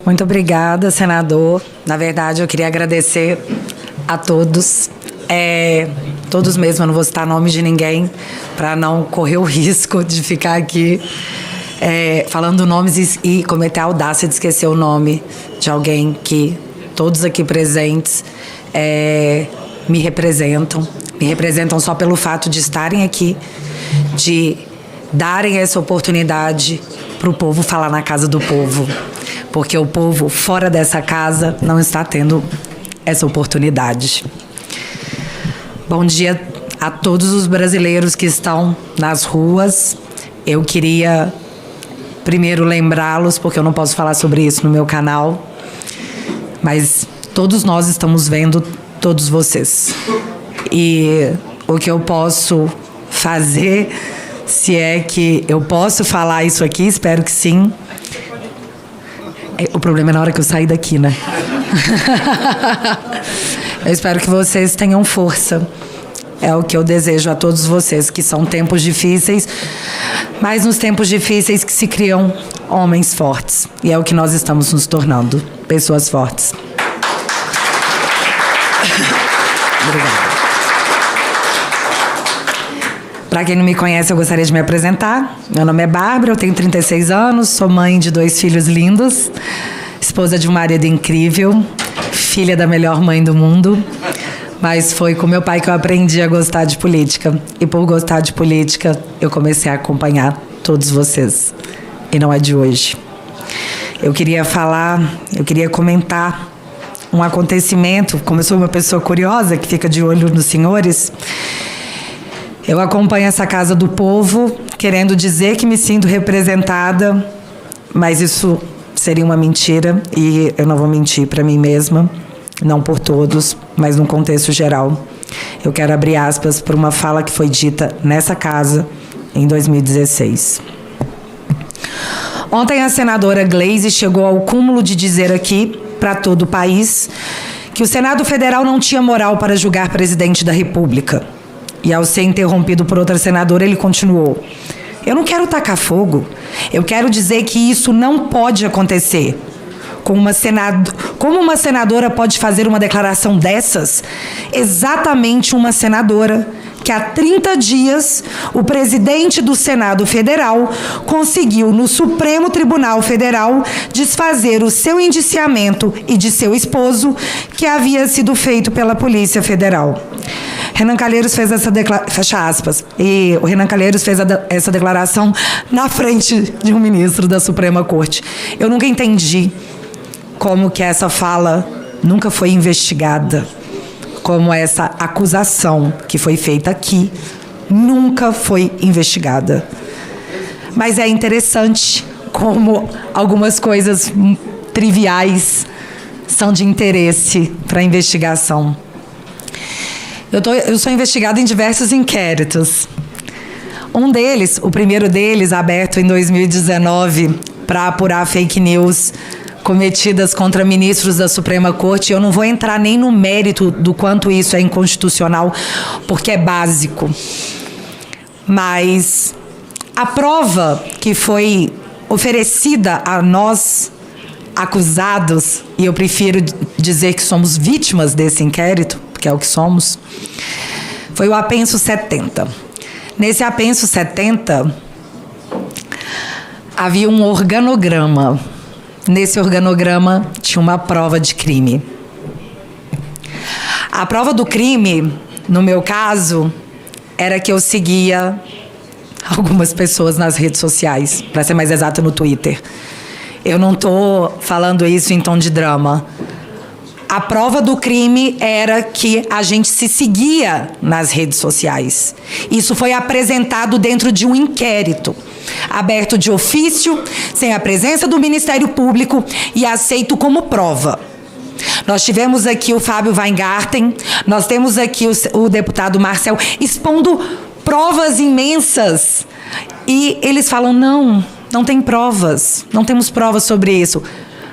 Muito obrigada, senador. Na verdade, eu queria agradecer a todos. Todos mesmo, eu não vou citar nome de ninguém, para não correr o risco de ficar aqui falando nomes e cometer a audácia de esquecer o nome de alguém que todos aqui presentes me representam só pelo fato de estarem aqui, de darem essa oportunidade para o povo falar na casa do povo, porque o povo fora dessa casa não está tendo essa oportunidade. Bom dia a todos os brasileiros que estão nas ruas. Eu queria primeiro lembrá-los, porque eu não posso falar sobre isso no meu canal, mas todos nós estamos vendo todos vocês. E o que eu posso fazer, se é que eu posso falar isso aqui, espero que sim. O problema é na hora que eu sair daqui, né? Eu espero que vocês tenham força. É o que eu desejo a todos vocês, que são tempos difíceis, mas nos tempos difíceis que se criam homens fortes. E é o que nós estamos nos tornando, pessoas fortes. Obrigada. Para quem não me conhece, eu gostaria de me apresentar. Meu nome é Bárbara, eu tenho 36 anos, sou mãe de 2 filhos lindos, esposa de um marido incrível, filha da melhor mãe do mundo. Mas foi com meu pai que eu aprendi a gostar de política. E por gostar de política, eu comecei a acompanhar todos vocês. E não é de hoje. Eu queria comentar um acontecimento. Como eu sou uma pessoa curiosa, que fica de olho nos senhores, eu acompanho essa Casa do Povo, querendo dizer que me sinto representada, mas isso seria uma mentira, e eu não vou mentir para mim mesma. Não por todos, mas num contexto geral. Eu quero abrir aspas para uma fala que foi dita nessa casa em 2016. Ontem a senadora Gleisi chegou ao cúmulo de dizer aqui, para todo o país, que o Senado Federal não tinha moral para julgar presidente da República. E ao ser interrompido por outra senadora, ele continuou: eu não quero tacar fogo, eu quero dizer que isso não pode acontecer. Como uma senadora pode fazer uma declaração dessas? Exatamente uma senadora que há 30 dias o presidente do Senado Federal conseguiu no Supremo Tribunal Federal desfazer o seu indiciamento e de seu esposo, que havia sido feito pela Polícia Federal. Renan Calheiros fez essa declaração, fecha aspas, e o Renan Calheiros fez essa declaração na frente de um ministro da Suprema Corte. Eu nunca entendi como que essa fala nunca foi investigada, como essa acusação que foi feita aqui nunca foi investigada. Mas é interessante como algumas coisas triviais são de interesse para a investigação. Eu sou investigada em diversos inquéritos. Um deles, o primeiro deles, aberto em 2019 para apurar fake news cometidas contra ministros da Suprema Corte. Eu não vou entrar nem no mérito do quanto isso é inconstitucional, porque é básico. Mas a prova que foi oferecida a nós, acusados, e eu prefiro dizer que somos vítimas desse inquérito, porque é o que somos, foi o apenso 70. Nesse apenso 70, havia um organograma. Nesse organograma tinha uma prova de crime. A prova do crime, no meu caso, era que eu seguia algumas pessoas nas redes sociais, para ser mais exata, no Twitter. Eu não estou falando isso em tom de drama. A prova do crime era que a gente se seguia nas redes sociais. Isso foi apresentado dentro de um inquérito, aberto de ofício, sem a presença do Ministério Público e aceito como prova. Nós tivemos aqui o Fábio Weingarten, nós temos aqui o deputado Marcel expondo provas imensas. E eles falam, não tem provas, não temos provas sobre isso.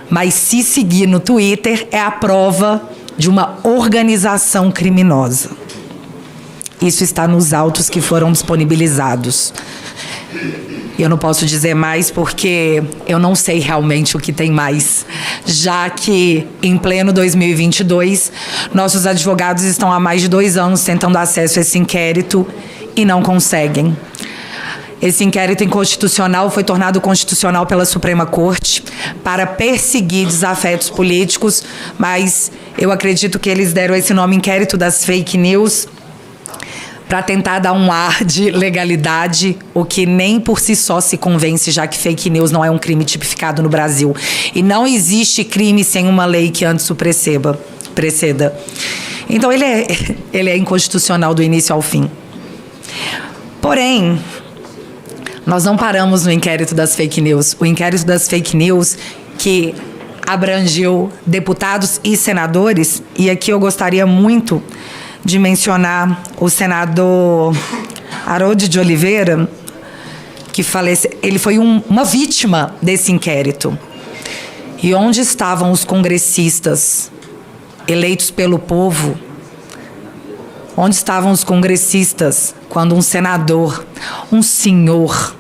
Mas se seguir no Twitter é a prova de uma organização criminosa. Isso está nos autos que foram disponibilizados. Eu não posso dizer mais porque eu não sei realmente o que tem mais já que, em pleno 2022, nossos advogados estão há mais de 2 anos tentando acesso a esse inquérito e não conseguem. Esse inquérito inconstitucional foi tornado constitucional pela Suprema Corte para perseguir desafetos políticos, mas eu acredito que eles deram esse nome inquérito das fake news para tentar dar um ar de legalidade, o que nem por si só se convence, já que fake news não é um crime tipificado no Brasil. E não existe crime sem uma lei que antes o preceda. Então, ele é inconstitucional do início ao fim. Porém, nós não paramos no inquérito das fake news. O inquérito das fake news, que abrangeu deputados e senadores, e aqui eu gostaria muito de mencionar o senador Harold de Oliveira, que faleceu. Ele foi uma vítima desse inquérito. E onde estavam os congressistas eleitos pelo povo? Onde estavam os congressistas quando um senador, um senhor,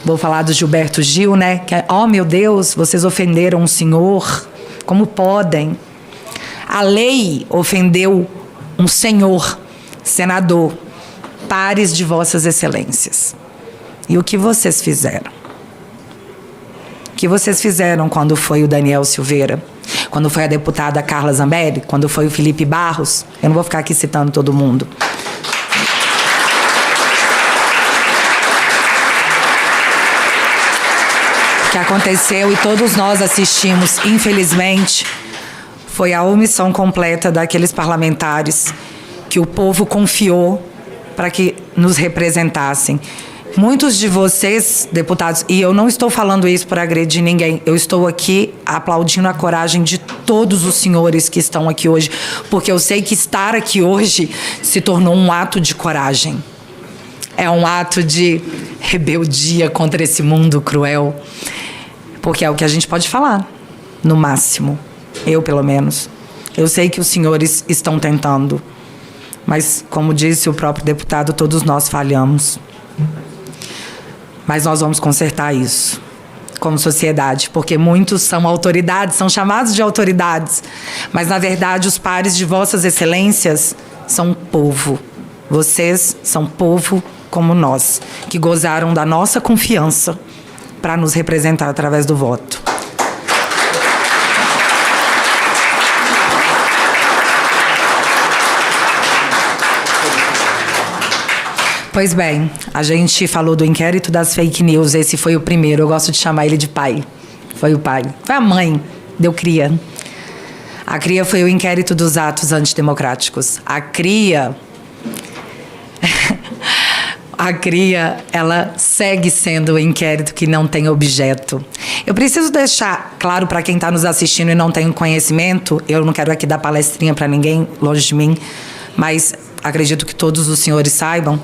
vou falar do Gilberto Gil, né? Que, oh, meu Deus, vocês ofenderam um senhor, como podem? A lei ofendeu um senhor, senador, pares de vossas excelências. E o que vocês fizeram? O que vocês fizeram quando foi o Daniel Silveira? Quando foi a deputada Carla Zambelli? Quando foi o Felipe Barros? Eu não vou ficar aqui citando todo mundo. O que aconteceu e todos nós assistimos, infelizmente, foi a omissão completa daqueles parlamentares que o povo confiou para que nos representassem. Muitos de vocês, deputados, e eu não estou falando isso para agredir ninguém, eu estou aqui aplaudindo a coragem de todos os senhores que estão aqui hoje, porque eu sei que estar aqui hoje se tornou um ato de coragem. É um ato de rebeldia contra esse mundo cruel, porque é o que a gente pode falar, no máximo. Eu, pelo menos. Eu sei que os senhores estão tentando, mas, como disse o próprio deputado, todos nós falhamos. Mas nós vamos consertar isso, como sociedade, porque muitos são autoridades, são chamados de autoridades, mas, na verdade, os pares de vossas excelências são povo. Vocês são povo como nós, que gozaram da nossa confiança para nos representar através do voto. Pois bem, a gente falou do inquérito das fake news, esse foi o primeiro, eu gosto de chamar ele de pai. Foi o pai. Foi a mãe, deu cria. A cria foi o inquérito dos atos antidemocráticos. A cria, ela segue sendo o inquérito que não tem objeto. Eu preciso deixar claro para quem está nos assistindo e não tem conhecimento, eu não quero aqui dar palestrinha para ninguém, longe de mim, mas acredito que todos os senhores saibam,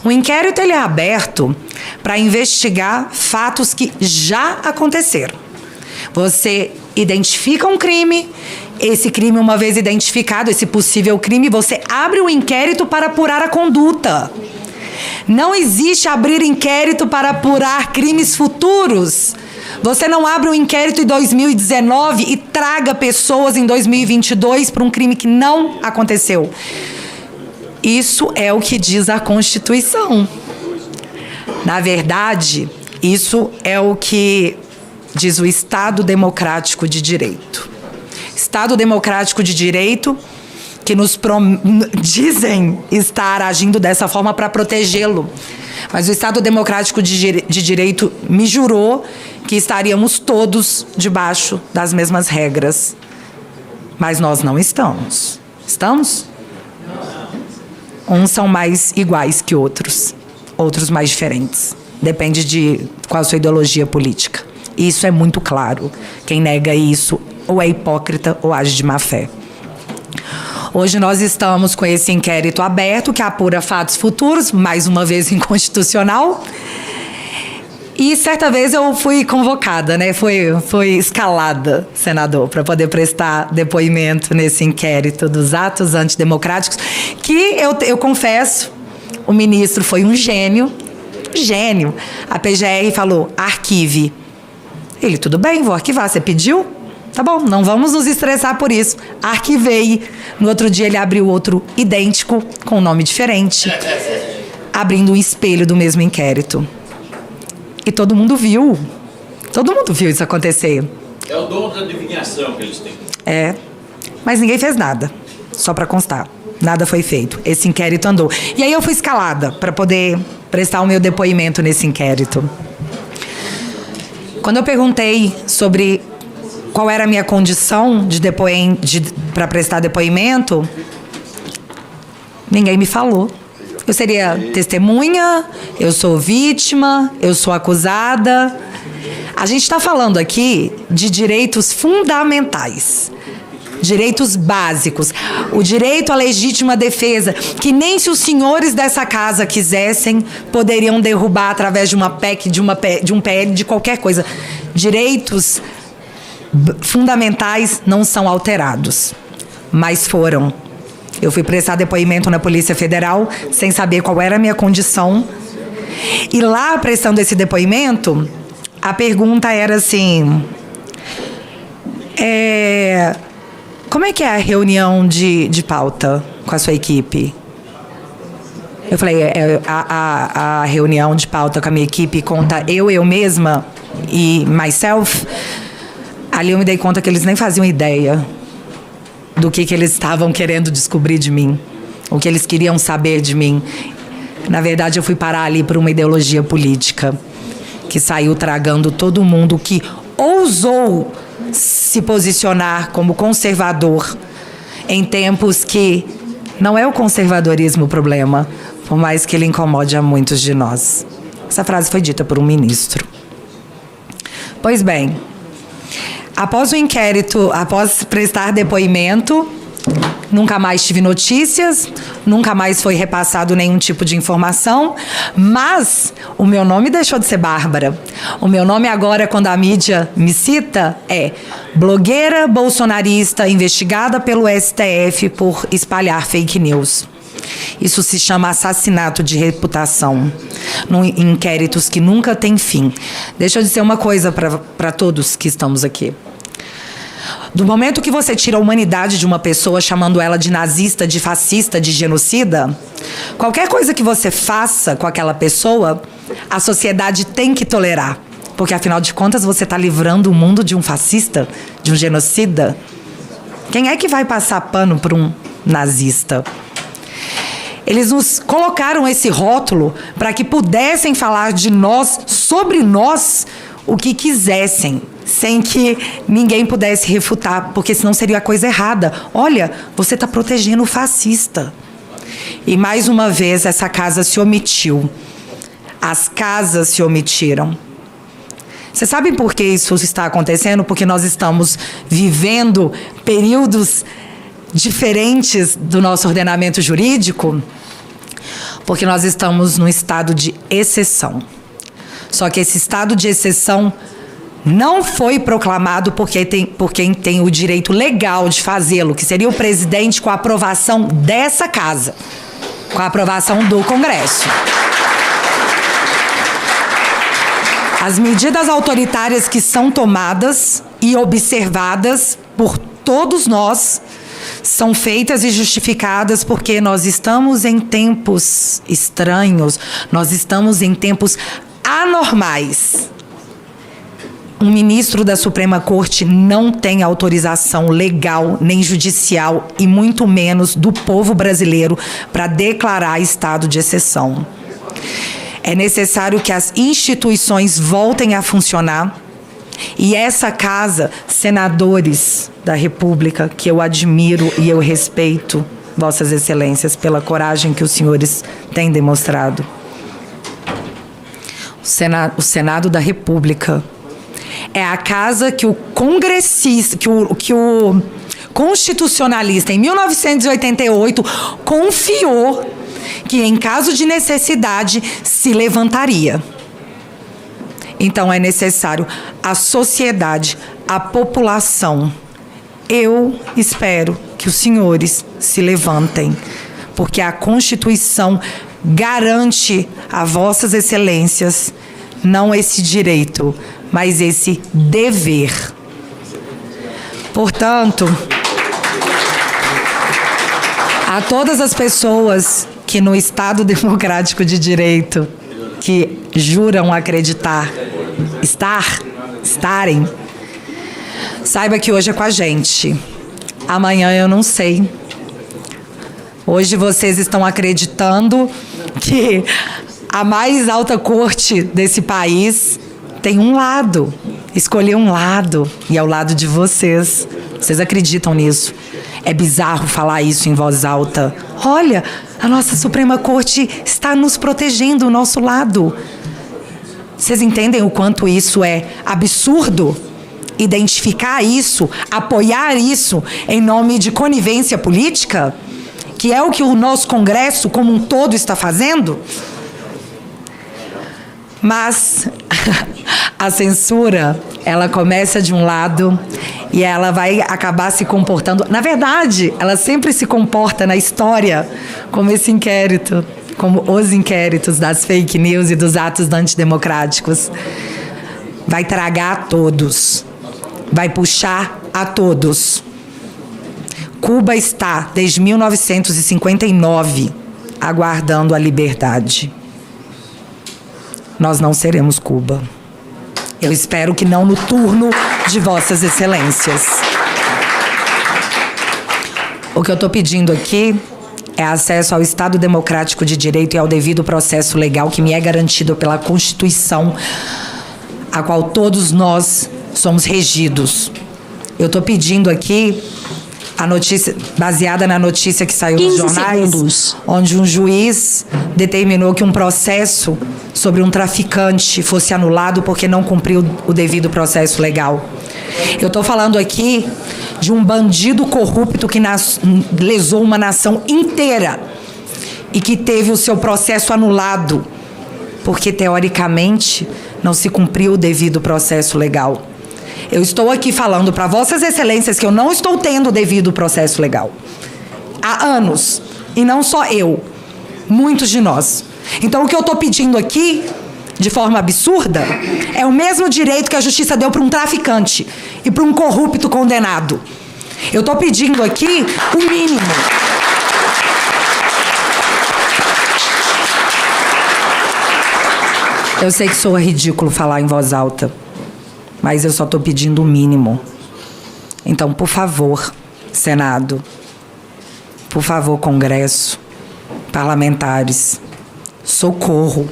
o inquérito ele é aberto para investigar fatos que já aconteceram. Você identifica um crime, esse crime, uma vez identificado, esse possível crime, você abre o inquérito para apurar a conduta. Não existe abrir inquérito para apurar crimes futuros. Você não abre um inquérito em 2019 e traga pessoas em 2022 para um crime que não aconteceu. Isso é o que diz a Constituição. Na verdade, isso é o que diz o Estado Democrático de Direito. Estado Democrático de Direito que nos dizem estar agindo dessa forma para protegê-lo. Mas o Estado Democrático de Direito me jurou que estaríamos todos debaixo das mesmas regras. Mas nós não estamos. Estamos? Uns são mais iguais que outros mais diferentes. Depende de qual a sua ideologia política. Isso é muito claro. Quem nega isso ou é hipócrita ou age de má fé. Hoje nós estamos com esse inquérito aberto que apura fatos futuros, mais uma vez inconstitucional. E certa vez eu fui convocada, né? Foi escalada, senador, para poder prestar depoimento nesse inquérito dos atos antidemocráticos, que eu confesso, o ministro foi um gênio. A PGR falou, arquive. Ele, tudo bem, vou arquivar. Você pediu? Tá bom, não vamos nos estressar por isso. Arquivei. No outro dia ele abriu outro idêntico, com um nome diferente, abrindo um espelho do mesmo inquérito. E todo mundo viu. Todo mundo viu isso acontecer. É o dom da adivinhação que eles têm. É, mas ninguém fez nada, só para constar. Nada foi feito. Esse inquérito andou. E aí eu fui escalada para poder prestar o meu depoimento nesse inquérito. Quando eu perguntei sobre qual era a minha condição para prestar depoimento, ninguém me falou. Eu seria testemunha, eu sou vítima, eu sou acusada. A gente está falando aqui de direitos fundamentais, direitos básicos, o direito à legítima defesa, que nem se os senhores dessa casa quisessem, poderiam derrubar através de uma PEC, de um PL, de qualquer coisa. Direitos fundamentais não são alterados, mas foram. Eu fui prestar depoimento na Polícia Federal sem saber qual era a minha condição. E lá, prestando esse depoimento, a pergunta era assim: como é que é a reunião de pauta com a sua equipe? Eu falei, a reunião de pauta com a minha equipe conta eu mesma e myself. Ali eu me dei conta que eles nem faziam ideia do que eles estavam querendo descobrir de mim, o que eles queriam saber de mim. Na verdade, eu fui parar ali por uma ideologia política que saiu tragando todo mundo que ousou se posicionar como conservador em tempos que não é o conservadorismo o problema, por mais que ele incomode a muitos de nós. Essa frase foi dita por um ministro. Pois bem, após o inquérito, após prestar depoimento, nunca mais tive notícias, nunca mais foi repassado nenhum tipo de informação, mas o meu nome deixou de ser Bárbara. O meu nome agora, quando a mídia me cita, é blogueira bolsonarista investigada pelo STF por espalhar fake news. Isso se chama assassinato de reputação, em inquéritos que nunca têm fim. Deixa eu dizer uma coisa para todos que estamos aqui. Do momento que você tira a humanidade de uma pessoa, chamando ela de nazista, de fascista, de genocida, qualquer coisa que você faça com aquela pessoa, a sociedade tem que tolerar. Porque, afinal de contas, você está livrando o mundo de um fascista, de um genocida. Quem é que vai passar pano para um nazista? Eles nos colocaram esse rótulo para que pudessem falar de nós, sobre nós, o que quisessem, sem que ninguém pudesse refutar, porque senão seria a coisa errada. Olha, você está protegendo o fascista. E, mais uma vez, essa casa se omitiu. As casas se omitiram. Vocês sabem por que isso está acontecendo? Porque nós estamos vivendo períodos diferentes do nosso ordenamento jurídico, porque nós estamos num estado de exceção. Só que esse estado de exceção não foi proclamado por quem tem o direito legal de fazê-lo, que seria o presidente, com a aprovação dessa casa, com a aprovação do Congresso. As medidas autoritárias que são tomadas e observadas por todos nós são feitas e justificadas porque nós estamos em tempos estranhos, nós estamos em tempos anormais. Um ministro da Suprema Corte não tem autorização legal nem judicial e muito menos do povo brasileiro para declarar estado de exceção. É necessário que as instituições voltem a funcionar e essa casa, senadores da República, que eu admiro e eu respeito, Vossas Excelências, pela coragem que os senhores têm demonstrado. O Senado da República é a casa que o congressista, que o constitucionalista, em 1988, confiou que, em caso de necessidade, se levantaria. Então, é necessário a sociedade, a população. Eu espero que os senhores se levantem, porque a Constituição garante a Vossas Excelências não esse direito, mas esse dever. Portanto, a todas as pessoas que no Estado Democrático de Direito, que juram acreditar, estarem, saiba que hoje é com a gente. Amanhã eu não sei. Hoje vocês estão acreditando que a mais alta corte desse país tem um lado. Escolher um lado, e é o lado de vocês. Vocês acreditam nisso? É bizarro falar isso em voz alta. Olha, a nossa Suprema Corte está nos protegendo, o nosso lado. Vocês entendem o quanto isso é absurdo? Identificar isso, apoiar isso em nome de conivência política? Que é o que o nosso Congresso como um todo está fazendo? Mas a censura, ela começa de um lado e ela vai acabar se comportando... Na verdade, ela sempre se comporta na história como esse inquérito, como os inquéritos das fake news e dos atos antidemocráticos. Vai tragar a todos. Vai puxar a todos. Cuba está, desde 1959, aguardando a liberdade. Nós não seremos Cuba. Eu espero que não no turno de Vossas Excelências. O que eu estou pedindo aqui é acesso ao Estado Democrático de Direito e ao devido processo legal que me é garantido pela Constituição, a qual todos nós somos regidos. Eu estou pedindo aqui a notícia, baseada na notícia que saiu nos jornais, onde um juiz determinou que um processo sobre um traficante fosse anulado porque não cumpriu o devido processo legal. Eu estou falando aqui de um bandido corrupto que lesou uma nação inteira e que teve o seu processo anulado porque, teoricamente, não se cumpriu o devido processo legal. Eu estou aqui falando para Vossas Excelências que eu não estou tendo o devido processo legal. Há anos. E não só eu. Muitos de nós. Então, o que eu estou pedindo aqui, de forma absurda, é o mesmo direito que a justiça deu para um traficante e para um corrupto condenado. Eu estou pedindo aqui o mínimo. Eu sei que soa ridículo falar em voz alta, mas eu só estou pedindo o mínimo. Então, por favor, Senado, por favor, Congresso, parlamentares, socorro.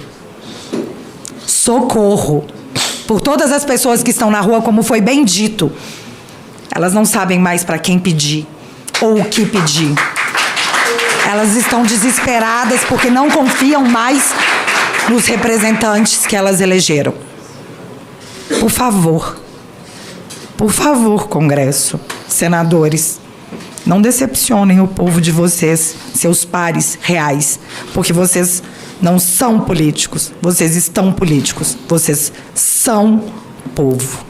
Socorro. Por todas as pessoas que estão na rua, como foi bem dito. Elas não sabem mais para quem pedir ou o que pedir. Elas estão desesperadas porque não confiam mais nos representantes que elas elegeram. Por favor, Congresso, senadores, não decepcionem o povo de vocês, seus pares reais, porque vocês não são políticos, vocês estão políticos, vocês são povo.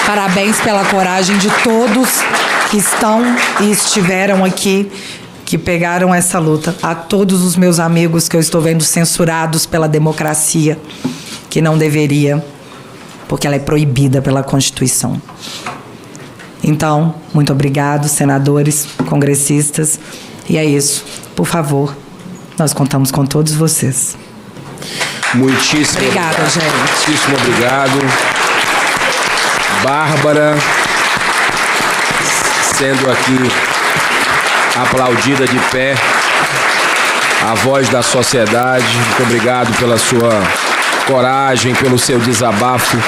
Parabéns pela coragem de todos que estão e estiveram aqui, que pegaram essa luta. A todos os meus amigos que eu estou vendo censurados pela democracia, que não deveria, porque ela é proibida pela Constituição. Então, muito obrigado, senadores, congressistas. E é isso. Por favor, nós contamos com todos vocês. Muitíssimo obrigada, gente. Muitíssimo obrigado. Bárbara, sendo aqui aplaudida de pé, a voz da sociedade. Muito obrigado pela sua coragem, pelo seu desabafo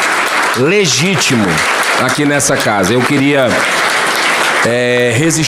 legítimo aqui nessa casa. Eu queria resistir